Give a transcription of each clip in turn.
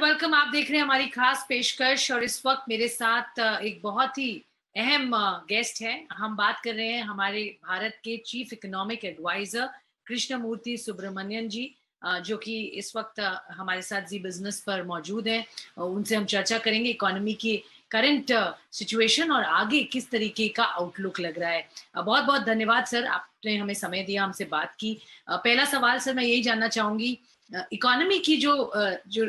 Welcome. आप देख रहे हैं हमारी खास पेशकश और इस वक्त मेरे साथ एक बहुत ही अहम गेस्ट है। हम बात कर रहे हैं हमारे भारत के chief economic adviser Krishnamurthy Subramanian ji, जो कि इस वक्त हमारे साथ जी बिजनेस पर मौजूद हैं। उनसे हम चर्चा करेंगे इकोनॉमी की करंट सिचुएशन और आगे किस तरीके का आउटलुक लग रहा है। बहुत बहुत धन्यवाद सर, आपने हमें समय दिया, हमसे बात की। पहला सवाल सर मैं यही जानना चाहूंगी, इकोनॉमी की जो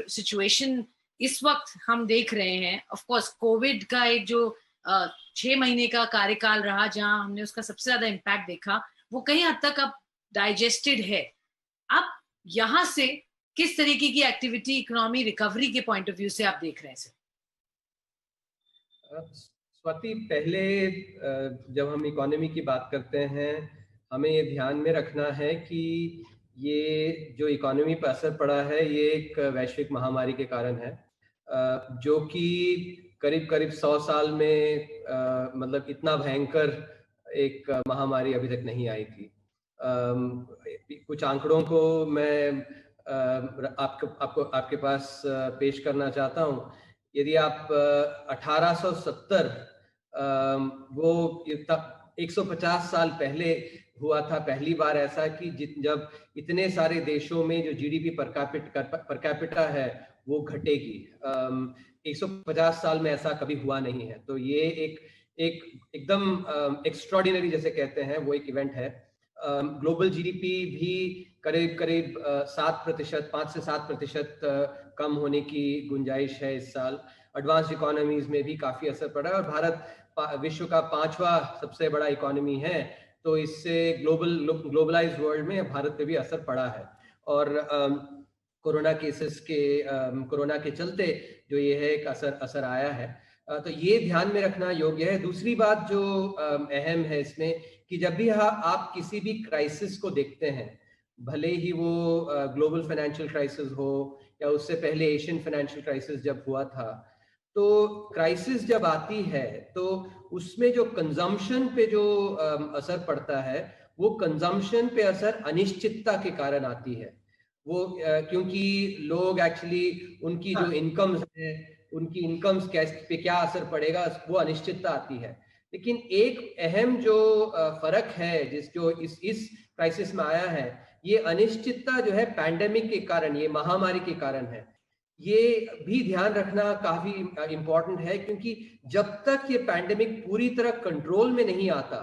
सिचुएशन इस वक्त हम देख रहे हैं, ऑफ कोर्स कोविड का एक जो 6 महीने का कार्यकाल रहा जहां हमने उसका सबसे ज्यादा इम्पैक्ट देखा, वो कहीं हद तक अब डाइजेस्टेड है। अब यहां से किस तरीके की एक्टिविटी इकोनॉमी रिकवरी के पॉइंट ऑफ व्यू से आप देख रहे हैं सर? स्वाति, पहले जब हम इकोनॉमी की बात करते हैं, हमें ये ध्यान में रखना है कि ये जो इकोनॉमी पर असर पड़ा है ये एक वैश्विक महामारी के कारण है, जो कि करीब करीब 100 साल में मतलब इतना भयंकर एक महामारी अभी तक नहीं आई थी। कुछ आंकड़ों को मैं आपके पास पेश करना चाहता हूँ। यदि आप 1870 वो 150 साल पहले हुआ था पहली बार ऐसा कि जब इतने सारे देशों में जो जीडीपी पर कैपिटा है वो घटेगी। 150 साल में ऐसा कभी हुआ नहीं है, तो ये एकदम एक्स्ट्रॉर्डिनरी जैसे कहते हैं वो एक इवेंट है। ग्लोबल जीडीपी भी करीब करीब 7%, 5 से 7% कम होने की गुंजाइश है इस साल। एडवांस इकोनॉमीज में भी काफी असर पड़ा है और भारत विश्व का 5वां सबसे बड़ा इकोनॉमी है, तो इससे ग्लोबलाइज्ड वर्ल्ड में भारत पे भी असर पड़ा है। और कोरोना के चलते जो ये है एक असर आया है, तो ये ध्यान में रखना योग्य है। दूसरी बात जो अहम है इसमें कि जब भी आप किसी भी क्राइसिस को देखते हैं, भले ही वो ग्लोबल फाइनेंशियल क्राइसिस हो या उससे पहले एशियन फाइनेंशियल क्राइसिस जब हुआ था, तो क्राइसिस जब आती है तो उसमें जो कंजम्पशन पे जो असर पड़ता है, वो कंजम्पशन पे असर अनिश्चितता के कारण आती है। वो क्योंकि लोग एक्चुअली उनकी जो इनकम्स है, उनकी इनकम्स पे क्या असर पड़ेगा वो अनिश्चितता आती है। लेकिन एक अहम जो फर्क है जो इस क्राइसिस में आया है, ये अनिश्चितता जो है पैंडेमिक के कारण, ये महामारी के कारण है। ये भी ध्यान रखना काफी इंपॉर्टेंट है, क्योंकि जब तक ये पैंडेमिक पूरी तरह कंट्रोल में नहीं आता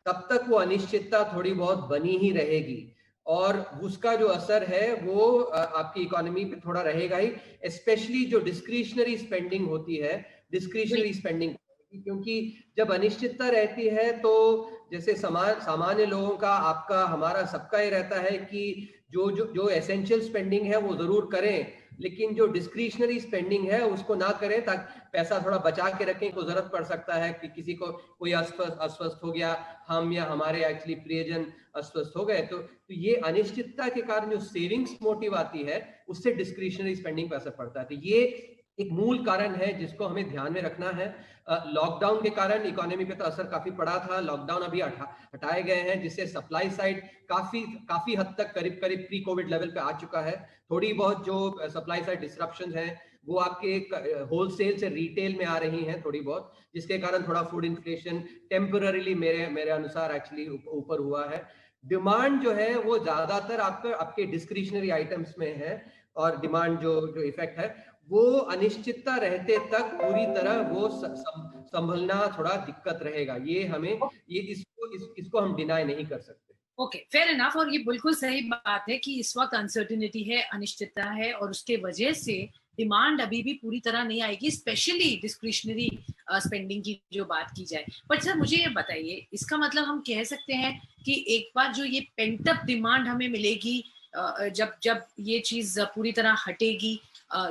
तब तक वो अनिश्चितता थोड़ी बहुत बनी ही रहेगी और उसका जो असर है वो आपकी इकोनॉमी पे थोड़ा रहेगा ही। स्पेशली जो डिस्क्रिशनरी स्पेंडिंग होती है, डिस्क्रिशनरी स्पेंडिंग, क्योंकि जब अनिश्चितता रहती है तो जैसे सामान्य लोगों का, आपका, हमारा, सबका ये रहता है कि जो एसेंशियल स्पेंडिंग है वो जरूर करें, लेकिन जो डिस्क्रिशनरी स्पेंडिंग है उसको ना करें, ताकि पैसा थोड़ा बचा के रखें, को जरूरत पड़ सकता है कि किसी को कोई अस्वस्थ हो गया, हम या हमारे एक्चुअली प्रियजन अस्वस्थ हो गए, तो ये अनिश्चितता के कारण जो सेविंग्स मोटिव आती है उससे डिस्क्रिशनरी स्पेंडिंग पर असर पड़ता है। तो ये एक मूल कारण है जिसको हमें ध्यान में रखना है। लॉकडाउन के कारण इकोनॉमी पे तो असर काफी पड़ा था। लॉकडाउन अभी हटाए गए हैं, जिससे सप्लाई साइड काफी हद तक करीब करीब प्री कोविड लेवल पे आ चुका है। थोड़ी बहुत जो सप्लाई साइड डिसरप्शन है वो आपके होलसेल से रिटेल में आ रही हैं थोड़ी बहुत, जिसके कारण थोड़ा फूड इन्फ्लेशन टेम्पररीली मेरे अनुसार एक्चुअली ऊपर हुआ है। डिमांड जो है वो ज्यादातर आपके डिस्क्रिशनरी आइटम्स में है, और डिमांड जो इफेक्ट है वो अनिश्चितता रहते तक पूरी तरह वो संभलना थोड़ा दिक्कत रहेगा। इसको हम डिनाई नहीं कर सकते। Okay, fair enough. और ये बिल्कुल सही बात है कि इस वक्त अनसर्टिनिटी है, अनिश्चितता है, और उसके वजह से डिमांड अभी भी पूरी तरह नहीं आएगी, स्पेशली डिस्क्रिशनरी स्पेंडिंग की जो बात की जाए। बट सर मुझे ये बताइए, इसका मतलब हम कह सकते हैं कि एक बार जो ये पेंट अप डिमांड हमें मिलेगी, जब जब ये चीज पूरी तरह हटेगी,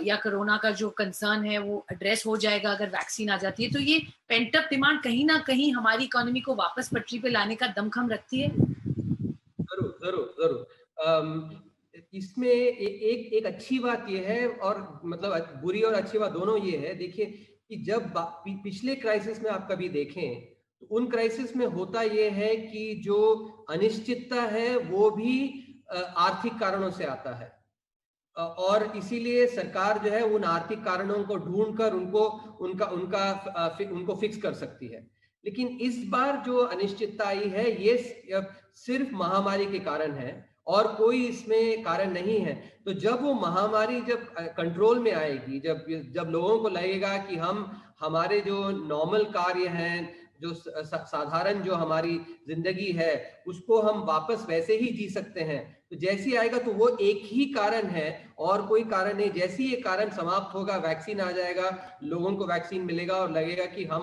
या कोरोना का जो कंसर्न है वो एड्रेस हो जाएगा, अगर वैक्सीन आ जाती है, तो ये पेंट अप डिमांड कहीं ना कहीं हमारी इकोनॉमी को वापस पटरी पे लाने का दमखम रखती है। जरूर जरूर जरूर। इसमें एक अच्छी बात यह है, और मतलब बुरी और अच्छी बात दोनों ये है। देखिए कि जब पिछले क्राइसिस में आप कभी देखें तो उन क्राइसिस में होता यह है कि जो अनिश्चितता है वो भी आर्थिक कारणों से आता है। और इसीलिए सरकार जो है उन आर्थिक कारणों को ढूंढकर उनको फिक्स कर सकती है। लेकिन इस बार जो अनिश्चितता आई है ये सिर्फ महामारी के कारण है और कोई इसमें कारण नहीं है। तो जब वो महामारी जब कंट्रोल में आएगी, जब लोगों को लगेगा कि हम हमारे जो नॉर्मल कार्य हैं, जो साधारण जो हमारी जिंदगी है उसको हम वापस वैसे ही जी सकते हैं, तो जैसे ही आएगा तो वो एक ही कारण है और कोई कारण नहीं। जैसे ही ये कारण समाप्त होगा, वैक्सीन आ जाएगा, लोगों को वैक्सीन मिलेगा और लगेगा कि हम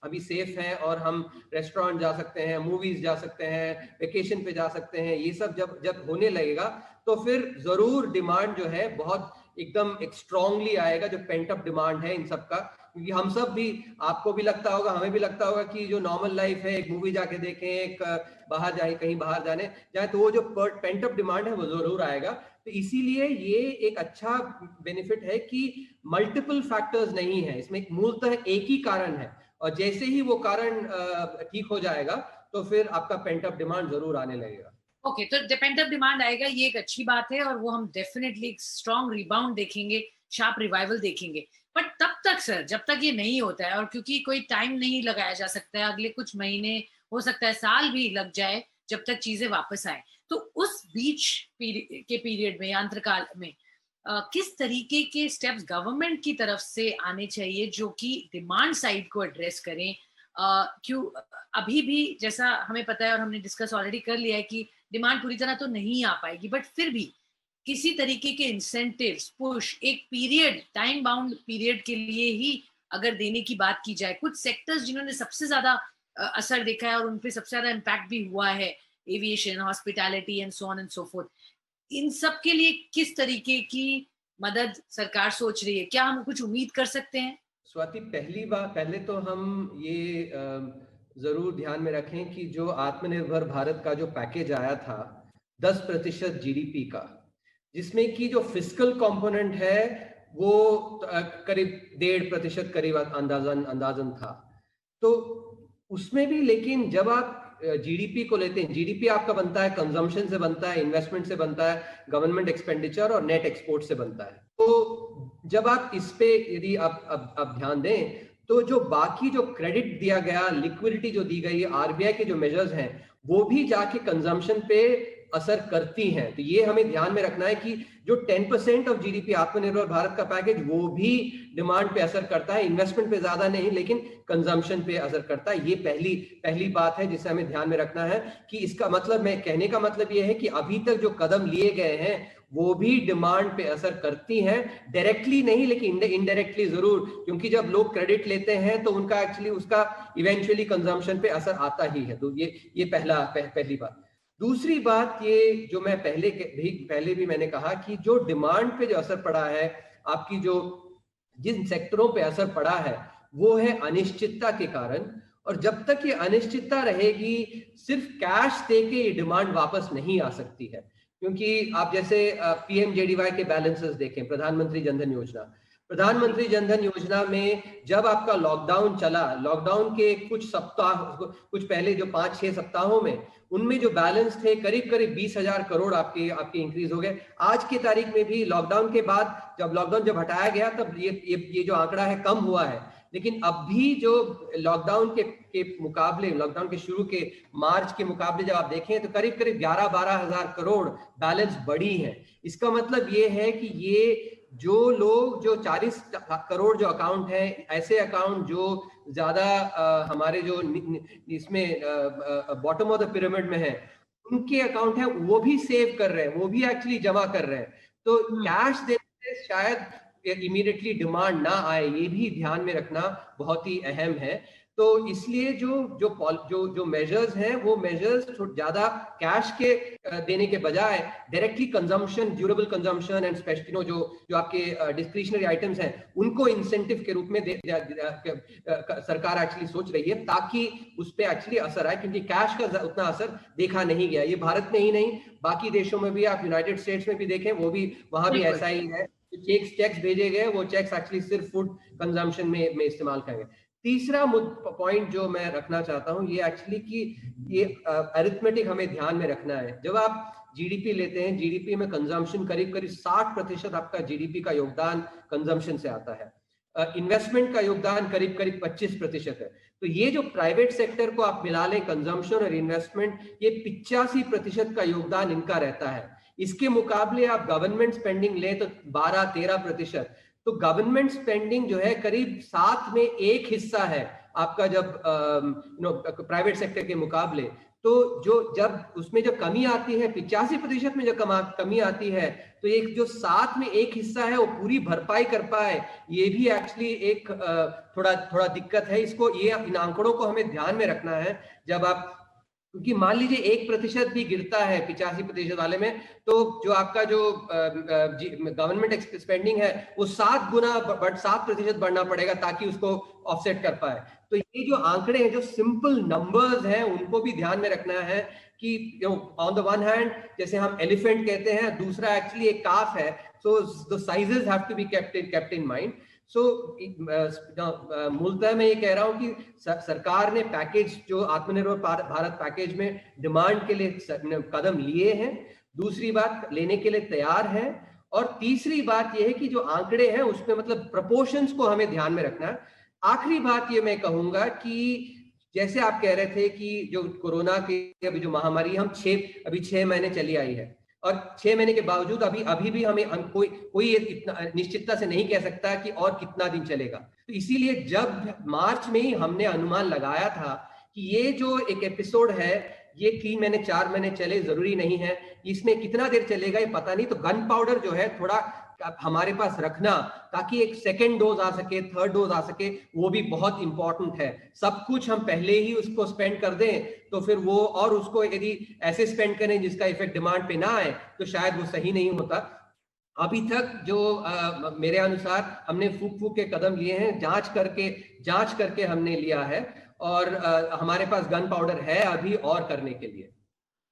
अभी सेफ हैं और हम रेस्टोरेंट जा सकते हैं, मूवीज जा सकते हैं, वेकेशन पे जा सकते हैं, ये सब जब जब होने लगेगा तो फिर जरूर डिमांड जो है बहुत एकदम स्ट्रांगली आएगा, जो पेंट अप डिमांड है इन सब का। क्योंकि हम सब भी, आपको भी लगता होगा, हमें भी लगता होगा कि जो नॉर्मल लाइफ है, एक मूवी जाके देखें, एक बाहर जाए, कहीं बाहर जाने जाए, तो वो जो पेंट अप डिमांड है वो जरूर आएगा। तो इसीलिए ये एक अच्छा बेनिफिट है कि मल्टीपल फैक्टर्स नहीं है इसमें, मूलतः एक ही कारण है और जैसे ही वो कारण ठीक हो जाएगा तो फिर आपका पेंट अप डिमांड जरूर आने लगेगा। ओके, तो पेंट अप डिमांड आएगा, ये एक अच्छी बात है और वो हम डेफिनेटली स्ट्रॉन्ग रिबाउंड देखेंगे, शार्प रिवाइवल देखेंगे। बट तब तक सर, जब तक ये नहीं होता है, और क्योंकि कोई टाइम नहीं लगाया जा सकता है, अगले कुछ महीने, हो सकता है साल भी लग जाए जब तक चीजें वापस आए, तो उस बीच के पीरियड में, अंतरकाल में किस तरीके के स्टेप्स गवर्नमेंट की तरफ से आने चाहिए जो कि डिमांड साइड को एड्रेस करें? क्यों अभी भी जैसा हमें पता है और हमने डिस्कस ऑलरेडी कर लिया है कि डिमांड पूरी तरह तो नहीं आ पाएगी, बट फिर भी किसी तरीके के इंसेंटिव्स, पुश, एक पीरियड, टाइम बाउंड पीरियड के लिए ही अगर देने की बात की जाए, कुछ सेक्टर्स जिन्होंने सबसे ज्यादा असर देखा है और उन पे सबसे ज्यादा इम्पैक्ट भी हुआ है, aviation, hospitality and so on and so forth, इन सब के लिए किस तरीके की मदद सरकार सोच रही है? क्या हम कुछ उम्मीद कर सकते हैं? स्वाति, पहले तो हम ये जरूर ध्यान में रखें कि जो आत्मनिर्भर भारत का जो पैकेज आया था 10% जीडीपी का, जिसमें कि जो फिस्कल कंपोनेंट है वो करीब 1.5% करीब अंदाजन था। तो उसमें भी, लेकिन जब आप जीडीपी को लेते हैं, जीडीपी आपका बनता है कंजम्पशन से, बनता है इन्वेस्टमेंट से, बनता है गवर्नमेंट एक्सपेंडिचर और नेट एक्सपोर्ट से बनता है। तो जब आप इस पे यदि आप ध्यान दें तो जो बाकी जो क्रेडिट दिया गया, लिक्विडिटी जो दी गई, आरबीआई के जो मेजर्स हैं वो भी जाके कंजम्पशन पे असर करती हैं। तो ये हमें ध्यान में रखना है कि जो 10% ऑफ जीडीपी आत्मनिर्भर भारत का पैकेज, वो भी डिमांड पे असर करता है, इन्वेस्टमेंट पे ज्यादा नहीं लेकिन कंजम्पशन पे असर करता है। ये पहली बात है जिसे हमें ध्यान में रखना है कि इसका मतलब, मैं कहने का मतलब ये है कि अभी तक जो कदम लिए गए हैं वो भी डिमांड पे असर करती हैं, डायरेक्टली नहीं लेकिन इनडायरेक्टली जरूर, क्योंकि जब लोग क्रेडिट लेते हैं तो उनका एक्चुअली उसका इवेंचुअली कंजम्पशन पे असर आता ही है। तो ये पहली बात। दूसरी बात, ये जो मैं पहले भी मैंने कहा कि जो डिमांड पे जो असर पड़ा है, आपकी जो जिन सेक्टरों पे असर पड़ा है वो है अनिश्चितता के कारण। और जब तक ये अनिश्चितता रहेगी, सिर्फ कैश दे के ये डिमांड वापस नहीं आ सकती है। क्योंकि आप जैसे पीएमजेडीवाई के बैलेंसेस देखें, प्रधानमंत्री जनधन योजना में जब आपका लॉकडाउन चला, लॉकडाउन के कुछ पहले जो 5-6 सप्ताहों में, उनमें जो बैलेंस थे करीब 20,000 करोड़ आपके इंक्रीज हो गए। आज की तारीख में भी लॉकडाउन के बाद, जब लॉकडाउन हटाया गया तब ये जो आंकड़ा है कम हुआ है, लेकिन अब भी जो लॉकडाउन के मुकाबले, लॉकडाउन के शुरू के मार्च के मुकाबले जब आप देखें तो करीब 11-12 हजार करोड़ बैलेंस बढ़ी है। इसका मतलब ये है कि ये जो लोग, जो 40 करोड़ जो अकाउंट है, ऐसे अकाउंट जो ज्यादा हमारे जो इसमें बॉटम ऑफ द पिरामिड में है, उनके अकाउंट है, वो भी सेव कर रहे हैं, वो भी एक्चुअली जमा कर रहे हैं। तो कैश देने से शायद इमीडिएटली डिमांड ना आए, ये भी ध्यान में रखना बहुत ही अहम है। तो इसलिए जो मेजर्स हैं, वो मेजर्स ज्यादा कैश के देने के बजाय directly consumption, durable consumption and specially जो आपके डिस्क्रिशनरी आइटम्स हैं, उनको इंसेंटिव के रूप में सरकार एक्चुअली सोच रही है, ताकि उस पर एक्चुअली असर आए। क्योंकि कैश का उतना असर देखा नहीं गया, ये भारत में ही नहीं, बाकी देशों में भी, आप यूनाइटेड स्टेट्स में भी देखें, वो भी, वहां भी ऐसा ही है। चेक्स भेजे गए, वो चेक्स एक्चुअली सिर्फ फूड कंजम्पशन में इस्तेमाल करेंगे। तीसरा पॉइंट जो मैं रखना चाहता हूं, ये एक्चुअली कि ये अरिथमेटिक हमें ध्यान में रखना है। जीडीपी लेते हैं, जीडीपी में कंजम्पशन करीब करीब 60% आपका जीडीपी का योगदान कंजम्पशन से आता है। इन्वेस्टमेंट का योगदान करीब करीब 25% है। तो ये जो प्राइवेट सेक्टर को आप मिला लें, कंजम्पशन और इन्वेस्टमेंट, ये 85% का योगदान इनका रहता है। इसके मुकाबले आप गवर्नमेंट स्पेंडिंग लें तो 12-13%। तो गवर्नमेंट स्पेंडिंग जो है करीब 7 में 1 हिस्सा है आपका, जब प्राइवेट सेक्टर के मुकाबले। तो जब उसमें जो कमी आती है, 85% में जो कमी आती है, तो एक जो 7 में 1 हिस्सा है वो पूरी भरपाई कर पाए, ये भी एक्चुअली एक थोड़ा दिक्कत है। इसको इन आंकड़ों को हमें ध्यान में रखना है जब आप, क्योंकि मान लीजिए 1% भी गिरता है 85% वाले में, तो जो आपका जो गवर्नमेंट स्पेंडिंग है वो 7% बढ़ना पड़ेगा ताकि उसको ऑफसेट कर पाए। तो ये जो आंकड़े हैं, जो सिंपल नंबर्स हैं, उनको भी ध्यान में रखना है कि ऑन द वन हैंड जैसे हम एलिफेंट कहते हैं, दूसरा एक्चुअली एक काफ है, so the sizes have to be kept in mind. So मूलतः मैं ये कह रहा हूं कि सरकार ने पैकेज, जो आत्मनिर्भर भारत पैकेज में डिमांड के लिए कदम लिए हैं, दूसरी बात लेने के लिए तैयार है, और तीसरी बात ये है कि जो आंकड़े हैं उसमें मतलब प्रपोर्शंस को हमें ध्यान में रखना है। आखिरी बात ये मैं कहूंगा कि जैसे आप कह रहे थे कि जो कोरोना की अभी जो महामारी हम 6 महीने चली आई है, और 6 महीने के बावजूद अभी भी हम कोई इतना निश्चितता से नहीं कह सकता कि और कितना दिन चलेगा। तो इसीलिए जब मार्च में ही हमने अनुमान लगाया था कि ये जो एक एपिसोड है ये 3 महीने 4 महीने चले, जरूरी नहीं है, इसमें कितना देर चलेगा ये पता नहीं, तो गन पाउडर जो है थोड़ा हमारे पास रखना, ताकि एक सेकेंड डोज आ सके, थर्ड डोज आ सके, वो भी बहुत इंपॉर्टेंट है। सब कुछ हम पहले ही उसको स्पेंड कर दें तो फिर वो, और उसको यदि ऐसे स्पेंड करें जिसका इफेक्ट डिमांड पे ना आए, तो शायद वो सही नहीं होता। अभी तक जो मेरे अनुसार हमने फूक के कदम लिए हैं, जांच करके हमने लिया है, और हमारे पास गन पाउडर है अभी और करने के लिए।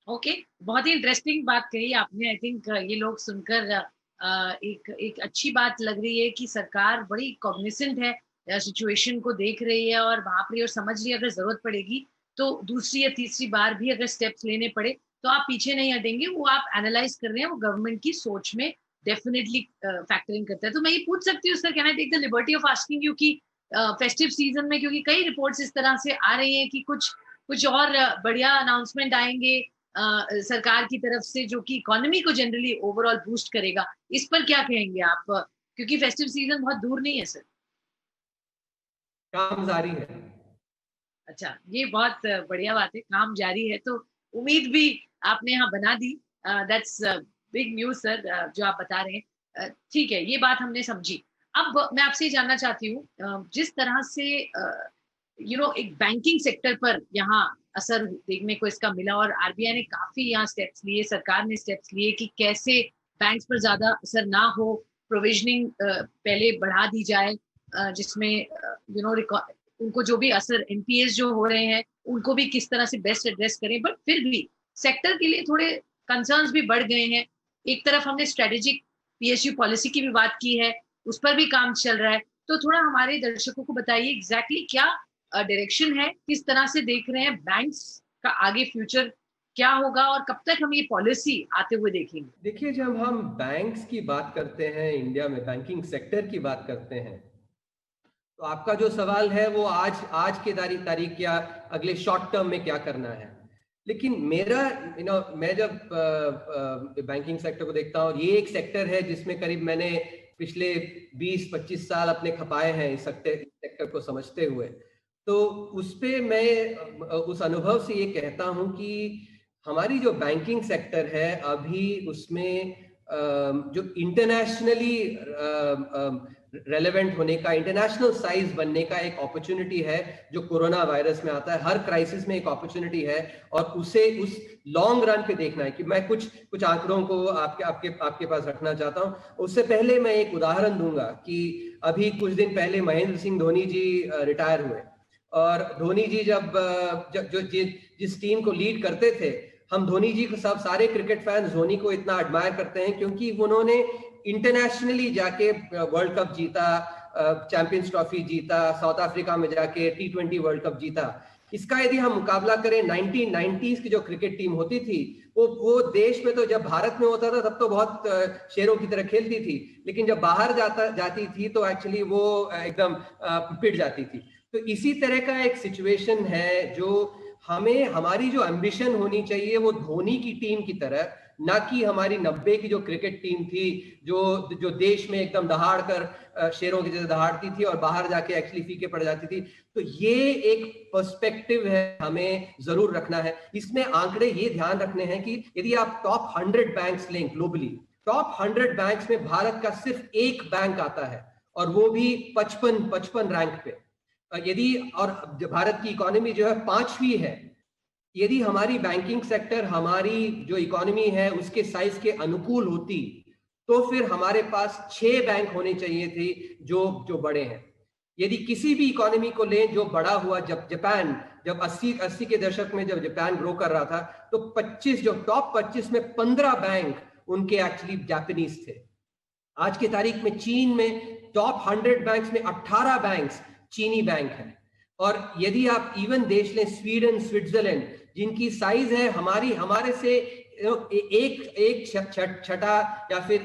ओके, बहुत ही इंटरेस्टिंग बात कही आपने। आई थिंक ये लोग सुनकर एक अच्छी बात लग रही है कि सरकार बड़ी कॉग्निसेंट है, सिचुएशन को देख रही है और वहां पर और समझ रही है अगर जरूरत पड़ेगी तो दूसरी या तीसरी बार भी अगर स्टेप्स लेने पड़े तो आप पीछे नहीं हटेंगे। वो आप एनालाइज कर रहे हैं, वो गवर्नमेंट की सोच में डेफिनेटली फैक्टरिंग करता है। तो मैं ये पूछ सकती हूँ sir, can I take the liberty of asking you कि फेस्टिव सीजन में, क्योंकि कई रिपोर्ट्स इस तरह से आ रही हैं कि कुछ और बढ़िया अनाउंसमेंट आएंगे सरकार की तरफ से जो कि इकोनॉमी को जनरली ओवरऑल बूस्ट करेगा, इस पर क्या कहेंगे आप? क्योंकि फेस्टिव सीजन बहुत दूर नहीं है सर। काम जारी है। अच्छा, ये बहुत बढ़िया बात है, काम जारी है, तो उम्मीद भी आपने यहाँ बना दी। दैट्स बिग न्यूज सर, जो आप बता रहे हैं। ठीक है, ये बात हमने समझी। अब मैं आपसे जानना चाहती हूँ, जिस तरह से एक बैंकिंग सेक्टर पर यहाँ असर देखने को इसका मिला, और आरबीआई ने काफी यहाँ स्टेप्स लिए, सरकार ने स्टेप्स लिए कि कैसे बैंक्स पर ज्यादा असर ना हो, प्रोविजनिंग पहले बढ़ा दी जाए, जिसमें उनको जो भी असर एनपीएस जो हो रहे हैं उनको भी किस तरह से बेस्ट एड्रेस करें। बट फिर भी सेक्टर के लिए थोड़े कंसर्न्स भी बढ़ गए हैं। एक तरफ हमने स्ट्रेटेजिक पीएसयू पॉलिसी की भी बात की है, उस पर भी काम चल रहा है। तो थोड़ा हमारे दर्शकों को बताइए एग्जैक्टली क्या डायरेक्शन है, किस तरह से देख रहे हैं बैंक्स का आगे फ्यूचर क्या होगा, और कब तक हम ये पॉलिसी आते हुए देखेंगे? देखिए, जब हम बैंक्स की बात करते हैं, इंडिया में बैंकिंग सेक्टर की बात करते हैं, तो आपका जो सवाल है वो आज के तारीख या अगले शॉर्ट टर्म में क्या करना है। लेकिन मेरा मैं जब बैंकिंग सेक्टर को देखता हूँ, ये एक सेक्टर है जिसमें करीब मैंने पिछले 20-25 साल अपने खपाए हैं इस सेक्टर को समझते हुए। तो उस पे मैं उस अनुभव से ये कहता हूँ कि हमारी जो बैंकिंग सेक्टर है अभी, उसमें जो इंटरनेशनली रेलेवेंट होने का, इंटरनेशनल साइज बनने का एक अपॉर्चुनिटी है जो कोरोना वायरस में आता है। हर क्राइसिस में एक अपॉर्चुनिटी है, और उसे उस लॉन्ग रन पे देखना है। कि मैं कुछ आंकड़ों को आपके पास रखना चाहता हूं। उससे पहले मैं एक उदाहरण दूंगा कि अभी कुछ दिन पहले महेंद्र सिंह धोनी जी रिटायर हुए, और धोनी जी जिस टीम को लीड करते थे, हम धोनी जी को सारे क्रिकेट फैंस धोनी को इतना एडमायर करते हैं क्योंकि उन्होंने इंटरनेशनली जाके वर्ल्ड कप जीता, चैंपियंस ट्रॉफी जीता, साउथ अफ्रीका में जाके T20 वर्ल्ड कप जीता। इसका यदि हम मुकाबला करें 1990s की जो क्रिकेट टीम होती थी, वो देश में तो जब भारत में होता था तब तो बहुत शेरों की तरह खेलती थी, लेकिन जब बाहर जाती थी तो एक्चुअली वो एकदम पिट जाती थी। तो इसी तरह का एक सिचुएशन है जो हमें, हमारी जो एम्बिशन होनी चाहिए वो धोनी की टीम की तरह, ना कि हमारी 90 की जो क्रिकेट टीम थी जो देश में एकदम दहाड़ कर शेरों की जैसे दहाड़ती थी और बाहर जाके एक्चुअली फीके पड़ जाती थी। तो ये एक पर्सपेक्टिव है, हमें जरूर रखना है। इसमें आंकड़े ये ध्यान रखने हैं कि यदि आप टॉप 100 बैंक्स लें ग्लोबली, टॉप 100 बैंक्स में भारत का सिर्फ एक बैंक आता है और वो भी 55 रैंक पे। यदि और भारत की इकोनॉमी जो है 5वीं है, यदि हमारी बैंकिंग सेक्टर हमारी जो इकोनॉमी है उसके साइज के अनुकूल होती तो फिर हमारे पास 6 बैंक होने चाहिए थे जो बड़े हैं। यदि किसी भी इकोनॉमी को लें जो बड़ा हुआ, जब जापान, जब 80 के दशक में जब जापान ग्रो कर रहा था तो 25 जो टॉप 25 में 15 बैंक उनके एक्चुअली जापानीज थे। आज की तारीख में चीन में टॉप 100 बैंक्स में 18 बैंक्स चीनी बैंक हैं। और यदि आप इवन देश लें स्वीडन, स्विट्जरलैंड, जिनकी साइज है हमारे से एक छठा या फिर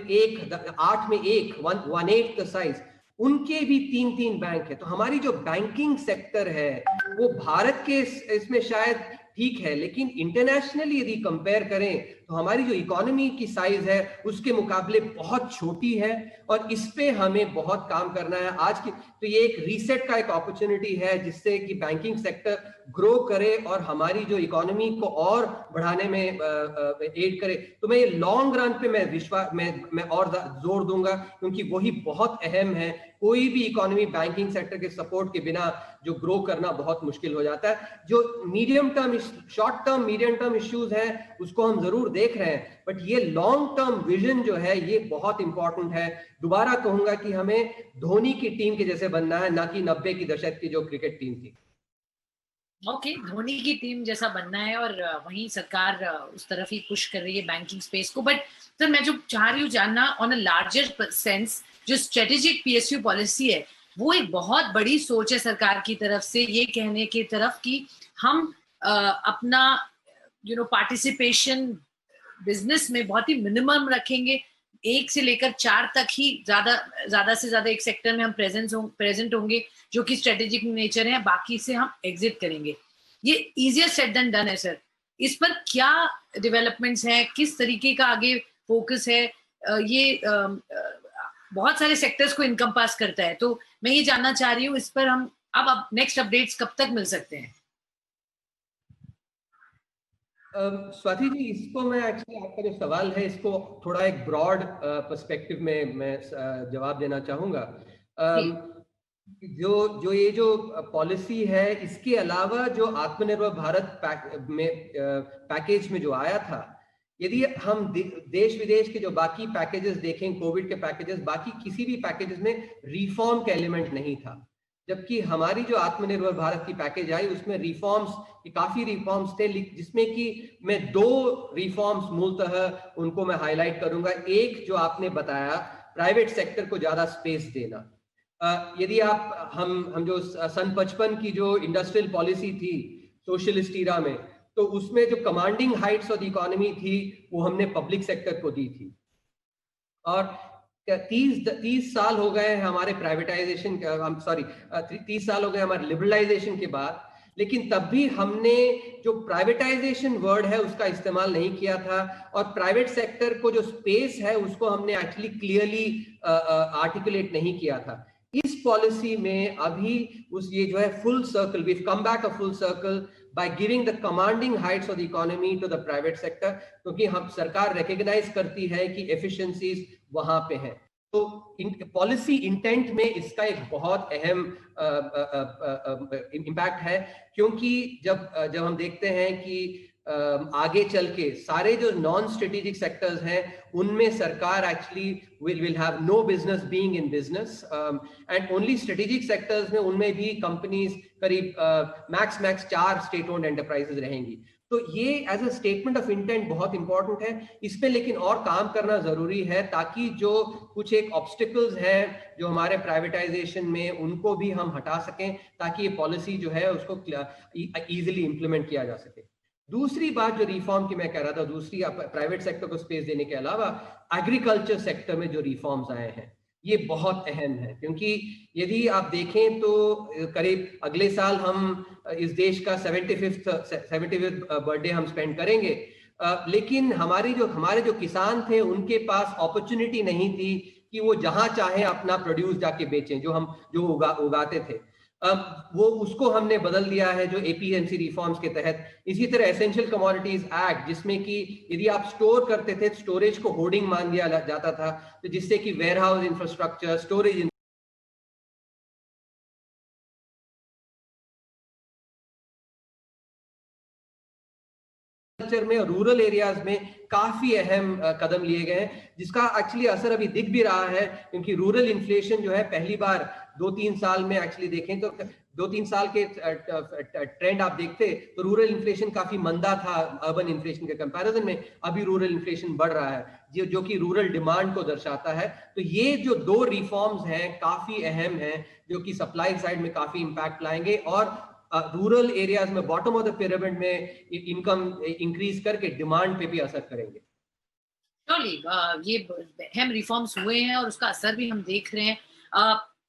8 में 1/8 का साइज, उनके भी 3 बैंक है। तो हमारी जो बैंकिंग सेक्टर है वो भारत के इसमें शायद ठीक है, लेकिन इंटरनेशनली यदि कंपेयर करें तो हमारी जो इकोनॉमी की साइज है उसके मुकाबले बहुत छोटी है और इस पे हमें बहुत काम करना है आज की। तो ये एक रीसेट का एक अपॉर्चुनिटी है जिससे कि बैंकिंग सेक्टर ग्रो करे और हमारी जो इकोनॉमी को और बढ़ाने में एड करे। तो मैं ये लॉन्ग रन पे मैं और जोर दूंगा क्योंकि वही बहुत अहम है। कोई भी इकोनॉमी बैंकिंग सेक्टर के सपोर्ट के बिना जो ग्रो करना बहुत मुश्किल हो जाता है। जो short term medium term issues हैं उसको हम जरूर देख रहे हैं, बट ये लॉन्ग टर्म विजन जो है ये बहुत इंपॉर्टेंट है। दोबारा कहूंगा कि हमें धोनी की टीम के जैसे बनना है, ना कि 90 की दशक की जो क्रिकेट टीम थी। ओके, धोनी की टीम जैसा बनना है और वहीं सरकार उस तरफ ही पुश कर रही है बैंकिंग स्पेस को। बट सर मैं जो चाह रही हूँ जानना ऑन अ लार्जर सेंस, जो स्ट्रेटेजिक पीएसयू पॉलिसी है वो एक बहुत बड़ी सोच है सरकार की तरफ से, ये कहने की तरफ कि हम अपना पार्टिसिपेशन बिजनेस में बहुत ही मिनिमम रखेंगे, 1 से लेकर 4 तक ही ज्यादा से ज्यादा एक सेक्टर में हम प्रेजेंट होंगे जो कि स्ट्रेटेजिक नेचर है, बाकी से हम एग्जिट करेंगे। ये इजियर सेड देन डन है सर। इस पर क्या डेवलपमेंट्स हैं, किस तरीके का आगे फोकस है? ये बहुत सारे सेक्टर्स को इनकम्पास करता है, तो मैं ये जानना चाह रही हूँ इस पर हम अब नेक्स्ट अपडेट्स कब तक मिल सकते हैं? स्वाति जी, इसको मैं एक्चुअली आपका जो सवाल है इसको थोड़ा एक ब्रॉड पर्सपेक्टिव में मैं जवाब देना चाहूंगा। जो ये जो पॉलिसी है इसके अलावा जो आत्मनिर्भर भारत पैकेज में जो आया था, यदि हम देश विदेश के जो बाकी पैकेजेस देखें, कोविड के पैकेजेस, बाकी किसी भी पैकेजेस में रिफॉर्म का एलिमेंट नहीं था, जबकि हमारी जो आत्मनिर्भर भारत की पैकेज आई उसमें काफी रिफॉर्म्स थे, जिसमें कि मैं 2 रिफॉर्म्स मूलतः उनको मैं हाईलाइट करूंगा। एक जो आपने बताया, प्राइवेट सेक्टर को ज्यादा स्पेस देना। यदि आप हम जो सन 55 की जो इंडस्ट्रियल पॉलिसी थी सोशलिस्ट ईरा में, तो उसमें जो commanding Heights of the economy थी वो हमने पब्लिक सेक्टर को दी थी। और 30 साल हो गए हमारे प्राइवेटाइजेशन, 30 साल हो गए हमारे लिबरलाइजेशन के बाद, लेकिन तब भी हमने जो प्राइवेटाइजेशन वर्ड है उसका इस्तेमाल नहीं किया था और प्राइवेट सेक्टर को जो स्पेस है उसको हमने एक्चुअली क्लियरली आर्टिकुलेट नहीं किया था। इस पॉलिसी में अभी ये जो है full circle, we have come back a full circle by giving the commanding heights of the economy to the private sector, क्योंकि हम सरकार रिकॉग्नाइज करती है कि एफिशिएंसीज वहां पे हैं। तो पॉलिसी इंटेंट में इसका एक बहुत अहम इम्पैक्ट है, क्योंकि जब हम देखते हैं कि आगे चल के सारे जो नॉन स्ट्रेटेजिक सेक्टर्स हैं उनमें सरकार actually will have no business being in business, and only strategic sectors में उनमें भी कंपनीज करीब मैक्स 4 स्टेट ओन्ड एंटरप्राइजेस रहेंगी। तो ये as a statement of intent बहुत इंपॉर्टेंट है। इस पे लेकिन और काम करना जरूरी है, ताकि जो कुछ एक ऑब्स्टिकल्स हैं जो हमारे प्राइवेटाइजेशन में, उनको भी हम हटा सकें, ताकि ये पॉलिसी जो है उसको इजीली इंप्लीमेंट किया जा सके। दूसरी बात जो रिफॉर्म की मैं कह रहा था, दूसरी प्राइवेट सेक्टर को स्पेस देने के अलावा एग्रीकल्चर सेक्टर में जो रिफॉर्म्स आए हैं ये बहुत अहम है, क्योंकि यदि आप देखें तो करीब अगले साल हम इस देश का 75th बर्थडे हम स्पेंड करेंगे, लेकिन हमारे जो किसान थे उनके पास अपॉर्चुनिटी नहीं थी कि वो जहां चाहे अपना प्रोड्यूस जाके बेचें, जो उगाते थे। वो उसको हमने बदल दिया है जो एपीएमसी रिफॉर्म्स के तहत। इसी तरह एसेंशियल कमोडिटीज एक्ट, जिसमें कि यदि आप स्टोर करते थे, स्टोरेज को होर्डिंग मान दिया जाता था, तो जिससे कि वेयरहाउस इंफ्रास्ट्रक्चर, स्टोरेज में और रूरल एरियाज में काफी अहम कदम लिए गए हैं, जिसका एक्चुअली असर अभी दिख भी रहा है, क्योंकि रूरल इन्फ्लेशन जो है पहली बार 2-3 साल में एक्चुअली देखें तो 2-3 साल के ट्रेंड आप देखते तो रूरल इन्फ्लेशन काफी मंदा था अर्बन इन्फ्लेशन के कंपैरिजन में। अभी रूरल इन्फ्लेशन बढ़ रहा है, जो कि रूरल डिमांड को दर्शाता है। तो ये जो 2 रिफॉर्म्स हैं काफी अहम हैं, जो कि सप्लाई साइड में काफी इंपैक्ट लाएंगे और रूरल एरियाज में बॉटम ऑफ द पिरामिड में इनकम इंक्रीज करके डिमांड पे भी असर करेंगे। ये अहम रिफॉर्म्स हुए हैं और उसका असर भी हम देख रहे हैं।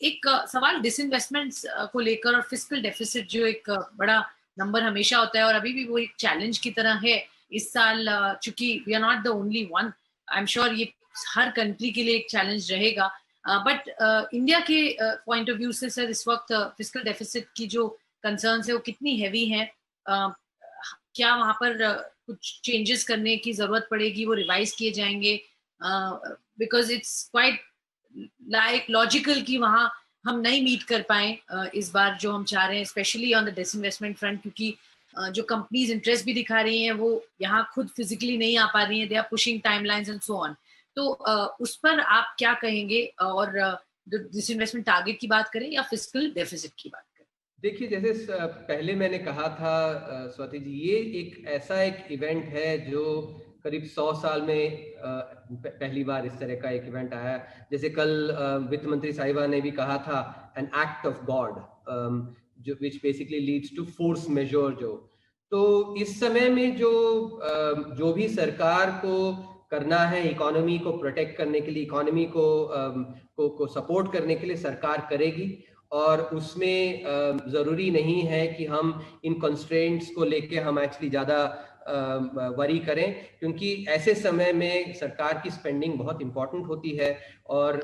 एक सवाल डिसइन्वेस्टमेंट्स को लेकर और फिस्कल डेफिसिट, जो एक बड़ा नंबर हमेशा होता है और अभी भी वो एक चैलेंज की तरह है इस साल, चूंकि we are not the only one, I am sure ये हर कंट्री के लिए एक चैलेंज रहेगा। बट इंडिया के पॉइंट ऑफ व्यू से सर, इस वक्त फिस्कल डेफिसिट की जो कंसर्न्स है वो कितनी हैवी है? क्या वहां पर कुछ चेंजेस करने की जरूरत पड़ेगी, वो रिवाइज किए जाएंगे? Because it's quite like logical कि वहां हम नहीं मीट कर पाए इस बार जो हम चाह रहे हैं, specially on the disinvestment front, क्योंकि जो कंपनीज इंटरेस्ट भी दिखा रही हैं वो यहाँ खुद फिजिकली नहीं आ पा रही हैं, they are pushing timelines and so on. तो उस पर आप क्या कहेंगे? और डिसइन्वेस्टमेंट टारगेट की बात करें या फिस्कल डेफिसिट की बात? देखिए, जैसे पहले मैंने कहा था स्वाति जी, ये एक ऐसा एक इवेंट है जो करीब 100 साल में पहली बार इस तरह का एक इवेंट आया। जैसे कल वित्त मंत्री साहिबा ने भी कहा था, एन एक्ट ऑफ गॉड, जो which basically leads to force majeure. तो इस समय में जो भी सरकार को करना है इकोनॉमी को प्रोटेक्ट करने के लिए, इकोनॉमी को सपोर्ट करने के लिए, सरकार करेगी। और उसमें ज़रूरी नहीं है कि हम इन कंस्ट्रेंट्स को लेके हम एक्चुअली ज़्यादा वरी करें, क्योंकि ऐसे समय में सरकार की स्पेंडिंग बहुत इंपॉर्टेंट होती है। और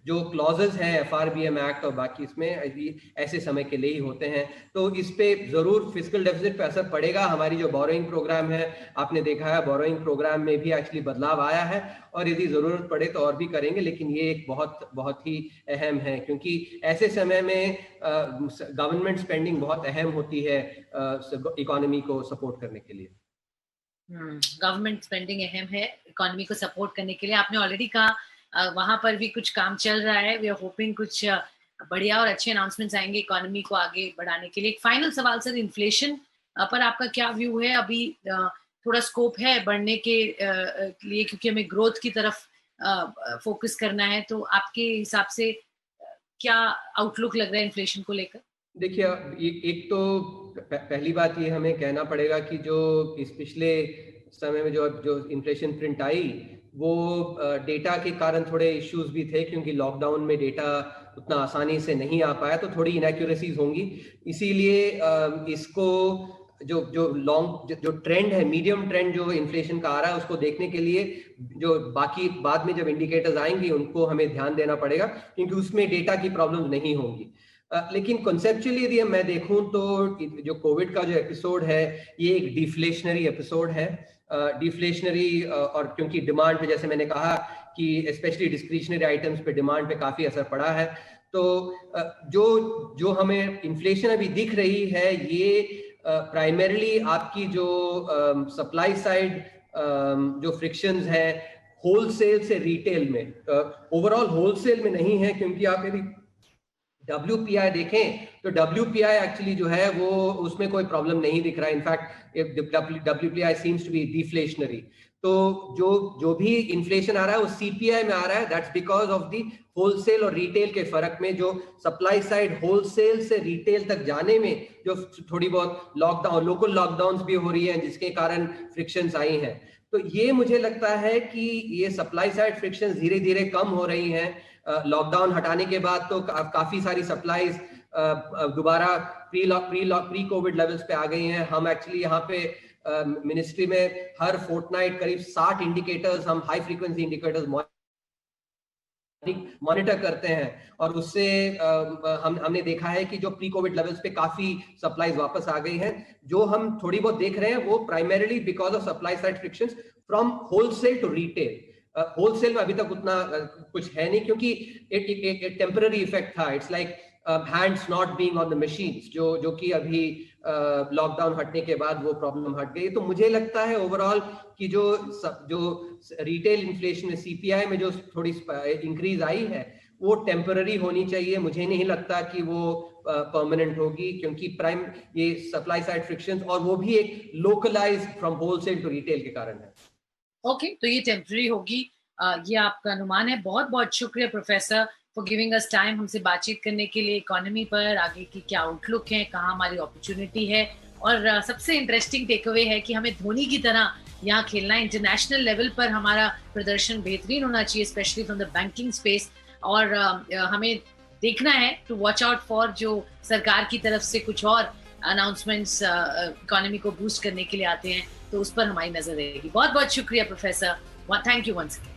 जो क्लॉजेस हैं एफआरबीएम एक्ट और बाकी, इसमें ऐसे समय के लिए ही होते हैं। तो इस पे ज़रूर फिस्कल डेफिसिट पे असर पड़ेगा। हमारी जो बोरोइंग प्रोग्राम है, आपने देखा है बोरोइंग प्रोग्राम में भी एक्चुअली बदलाव आया है, और यदि ज़रूरत पड़े तो और भी करेंगे। लेकिन ये एक बहुत ही अहम है, क्योंकि ऐसे समय में गवर्नमेंट स्पेंडिंग बहुत अहम होती है इकोनॉमी को सपोर्ट करने के लिए। गवर्नमेंट स्पेंडिंग अहम है इकोनॉमी को सपोर्ट करने के लिए। आपने ऑलरेडी कहा वहां पर भी कुछ काम चल रहा है। वी आर होपिंग कुछ बढ़िया और अच्छे अनाउंसमेंट्स आएंगे इकोनॉमी को आगे बढ़ाने के लिए। एक फाइनल सवाल सर, इन्फ्लेशन पर आपका क्या व्यू है? अभी थोड़ा स्कोप है बढ़ने के लिए, क्योंकि हमें ग्रोथ की तरफ फोकस करना है। तो आपके हिसाब से क्या आउटलुक लग रहा है इन्फ्लेशन को लेकर? देखिए, एक तो पहली बात ये हमें कहना पड़ेगा कि जो इस पिछले समय में जो इन्फ्लेशन प्रिंट आई, वो डेटा के कारण थोड़े इश्यूज भी थे, क्योंकि लॉकडाउन में डेटा उतना आसानी से नहीं आ पाया, तो थोड़ी इनएक्यूरेसीज होंगी। इसीलिए इसको जो ट्रेंड है, मीडियम ट्रेंड जो इन्फ्लेशन का आ रहा है, उसको देखने के लिए जो बाकी बाद में जब इंडिकेटर्स आएंगी उनको हमें ध्यान देना पड़ेगा, क्योंकि उसमें डेटा की प्रॉब्लम नहीं होंगी। लेकिन कॉन्सेप्चुअली यदि मैं देखूं तो जो कोविड का जो एपिसोड है, ये एक डिफ्लेशनरी एपिसोड है। डिफ्लेशनरी, और क्योंकि डिमांड पे, जैसे मैंने कहा कि स्पेशली डिस्क्रिशनरी आइटम्स पे डिमांड पे काफी असर पड़ा है। तो जो हमें इन्फ्लेशन अभी दिख रही है, ये प्राइमरीली आपकी जो सप्लाई साइड जो फ्रिक्शंस है होलसेल से रिटेल में, ओवरऑल होलसेल में नहीं है, क्योंकि आप यदि WPI देखें तो WPI एक्चुअली जो है वो उसमें कोई प्रॉब्लम नहीं दिख रहा है। In fact WPI seems to be deflationary. तो जो भी इन्फ्लेशन आ रहा है वो CPI में आ रहा है। That's because of the wholesale और रिटेल के फर्क में, जो सप्लाई साइड होलसेल से रिटेल तक जाने में जो थोड़ी बहुत लोकल लॉकडाउन भी हो रही है जिसके कारण फ्रिक्शंस आई हैं। तो ये मुझे लगता है कि ये सप्लाई साइड फ्रिक्शन धीरे धीरे कम हो रही हैं। लॉकडाउन हटाने के बाद तो काफी सारी सप्लाईज दोबारा प्री कोविड लेवल्स पे आ गई हैं। हम एक्चुअली यहाँ पे मिनिस्ट्री में हर फोर्टनाइट करीब 60 इंडिकेटर्स, हम हाई फ्रीक्वेंसी इंडिकेटर्स मॉनिटर करते हैं, और उससे हमने देखा है कि जो प्री कोविड लेवल्स पे काफी सप्लाईज वापस आ गई हैं। जो हम थोड़ी बहुत देख रहे हैं वो primarily because of supply side frictions from wholesale to retail. Wholesale में अभी तक उतना कुछ है नहीं, क्योंकि एक टेम्पररी इफेक्ट था। It's like hands not being on the machines, जो कि अभी लॉकडाउन हटने के बाद वो प्रॉब्लम हट गई। तो मुझे लगता है ओवरऑल कि जो रिटेल इन्फ्लेशन में CPI में जो थोड़ी इंक्रीज आई है वो टेम्पररी होनी चाहिए। मुझे नहीं लगता कि वो परमानेंट होगी, क्योंकि ये सप्लाई साइड फ्रिक्शंस, और वो भी एक localised from wholesale to retail के कारण है। ओके, तो ये टेम्पररी होगी, ये आपका अनुमान है। बहुत बहुत शुक्रिया professor for giving us time, हमसे बातचीत करने के लिए इकोनॉमी पर, आगे की क्या आउटलुक है, कहाँ हमारी अपॉर्चुनिटी है, और सबसे इंटरेस्टिंग टेकअवे है कि हमें धोनी की तरह यहाँ खेलना है। इंटरनेशनल लेवल पर हमारा प्रदर्शन बेहतरीन होना चाहिए, specially from the banking space, और हमें देखना है टू वॉच आउट फॉर जो सरकार की तरफ से कुछ और अनाउंसमेंट्स इकोनॉमी को बूस्ट करने के लिए आते हैं, तो उस पर हमारी नजर रहेगी। बहुत बहुत शुक्रिया professor, thank you once again.